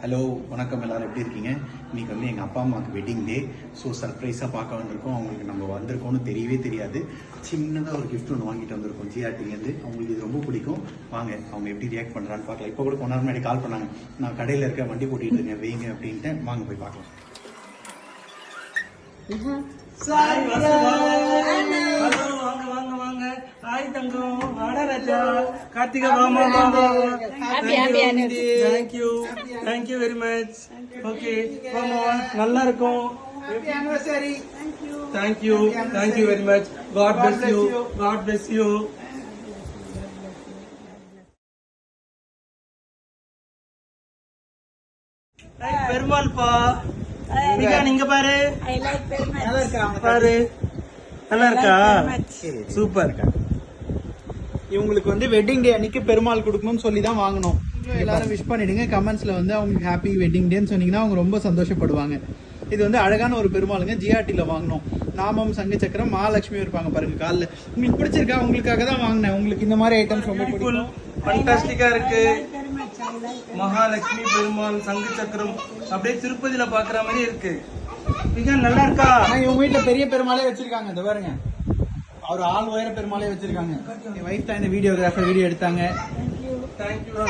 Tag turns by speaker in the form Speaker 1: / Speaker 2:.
Speaker 1: Hello வணக்கம், எல்லாரும் எப்படி இருக்கீங்க? இன்னைக்கு வந்து எங்கள் அப்பா அம்மாவுக்கு வெட்டிங் டே. ஸோ சர்ப்ரைஸாக பார்க்க வந்திருக்கோம். அவங்களுக்கு நம்ம வந்திருக்கோம்னு தெரியவே தெரியாது. சின்னதாக ஒரு கிஃப்ட் ஒன்று வாங்கிட்டு வந்திருக்கோம் ஜிஆர்டிலேருந்து. அவங்களுக்கு இது ரொம்ப பிடிக்கும். வாங்க அவங்க எப்படி ரியாக்ட் பண்ணுறான்னு பார்க்கலாம். இப்போ கூட கொஞ்ச நேரம் முன்னாடி கால் பண்ணாங்க, நான் கடையில் இருக்க வண்டி போட்டிட்டு இருக்கேன் வைங்க அப்படின்ட்டு. வாங்க போய் பார்க்கலாம்.
Speaker 2: Hi தங்கம், வாடா ராஜா. கார்த்திகா மாமா. Thank you very much. Okay, மாமா நல்லா இருக்கும். Happy anniversary. Thank you very much. God bless you. Perumal பா. நீங்க பாரு. பாரு. நல்லா இருக்கா? சூப்பர் இருக்கா?
Speaker 3: இவங்களுக்கு வந்து வெட்டிங் டே அன்னைக்கு பெருமாள் கொடுக்கணும்னு சொல்லி தான் வாங்கணும். எல்லாரும் விஷ் பண்ணிடுங்க. கமெண்ட்ஸ்ல வந்து அவங்களுக்கு ஹாப்பி வெட்டிங் டேன்னு சொன்னீங்கன்னா அவங்க ரொம்ப சந்தோஷப்படுவாங்க. இது வந்து அழகான ஒரு பெருமாளுங்க, ஜிஆர்டில வாங்கணும். நாமம், சங்கு சக்கரம், மகாலட்சுமி இருப்பாங்க பாருங்க காலில். உங்களுக்கு பிடிச்சிருக்கா? உங்களுக்காக தான் வாங்கினேன். உங்களுக்கு இந்த மாதிரி ஐட்டம்ஸ் ரொம்ப பிடிக்கும்.
Speaker 2: ஃபண்டாஸ்டிக்கா இருக்கு. மகாலட்சுமி, பெருமாள், சங்கு சக்கரம் அப்படியே திருப்பதியில பாக்குற மாதிரி இருக்கு. மிக நல்லா இருக்கா?
Speaker 3: இவங்க வீட்டுல பெரிய பெருமாளே வச்சிருக்காங்க. இந்த பாருங்க, அவர் ஆள் உயர பெருமாளே வச்சிருக்காங்க. என் வைஃப் தான் இந்த வீடியோகிராஃபர் வீடியோ எடுத்தாங்க.
Speaker 2: தேங்க்யூ.